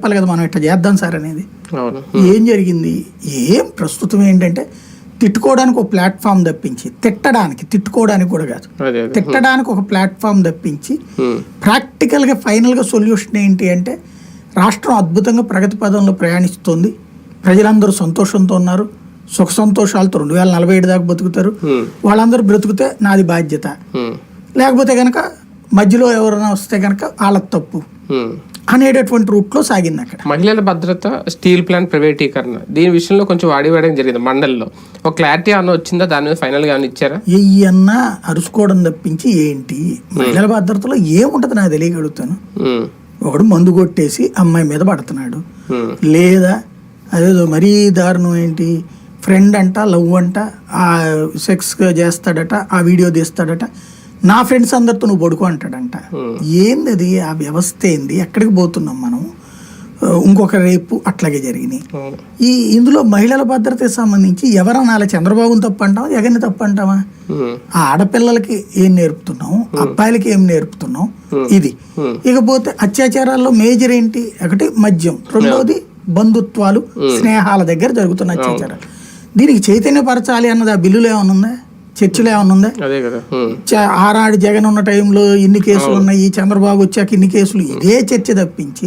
చెప్పాలి కదా మనం ఇట్లా చేద్దాం సార్ అనేది. ఏం జరిగింది? ప్రస్తుతం ఏంటంటే తిట్టుకోవడానికి ఒక ప్లాట్ఫామ్ తప్పించి తిట్టుకోవడానికి కూడా కాదు, తిట్టడానికి ఒక ప్లాట్ఫామ్ తప్పించి ప్రాక్టికల్గా ఫైనల్గా సొల్యూషన్ ఏంటి అంటే రాష్ట్రం అద్భుతంగా ప్రగతి పదంలో ప్రయాణిస్తుంది, ప్రజలందరూ సంతోషంతో ఉన్నారు, సుఖ సంతోషాలతో 2047 దాకా బతుకుతారు, వాళ్ళందరూ బ్రతుకుతే నాది బాధ్యత, లేకపోతే కనుక మధ్యలో ఎవరైనా వస్తే కనుక వాళ్ళ తప్పు అనేటటువంటి రూట్లో సాగింది. అక్కడ మహిళల భద్రత, స్టీల్ ప్లాంట్ ప్రైవేటీకరణ, దీని విషయంలో కొంచెం వాడివేయడం జరిగింది మండలిలో. ఒక క్లారిటీ అన్న వచ్చిందా దాని మీద? ఫైనల్ గా ఇచ్చారా? ఏయన్నా అరుచుకోవడం తప్పించి ఏంటి మహిళల భద్రతలో ఏముంటది నాకు తెలియగలుగుతాను. ఒకడు మందు కొట్టేసి అమ్మాయి మీద పడుతున్నాడు, లేదా అదేదో మరీ దారుణం ఏంటి ఫ్రెండ్ అంట లవ్ అంట ఆ సెక్స్ చేస్తాడట, ఆ వీడియో తీస్తాడట, నా ఫ్రెండ్స్ అందరితో నువ్వు పడుకో అంటాడంట. ఏంది అది? ఆ వ్యవస్థ ఏంది? ఎక్కడికి పోతున్నాం మనం? ఇంకొక రేపు అట్లాగే జరిగినాయి. ఇందులో మహిళల భద్రతకి సంబంధించి ఎవరన్నా చంద్రబాబుని తప్పు అంటావా, జగన్ని తప్పు అంటావా? ఆ ఆడపిల్లలకి ఏం నేర్పుతున్నాం, అబ్బాయిలకి ఏం నేర్పుతున్నాం? ఇది. ఇకపోతే అత్యాచారాల్లో మేజర్ ఏంటి? ఒకటి మద్యం, రెండోది బంధుత్వాలు, స్నేహాల దగ్గర జరుగుతున్న అత్యాచారాలు. దీనికి చైతన్యపరచాలి అన్నది ఆ బిల్లులో ఏమైనా ఉందా? చర్చలో ఏమైనా ఉందా? ఆనాడు జగన్ ఉన్న టైంలో ఇన్ని కేసులు ఉన్నాయి, చంద్రబాబు వచ్చాక ఇన్ని కేసులు, ఇదే చర్చ తప్పించి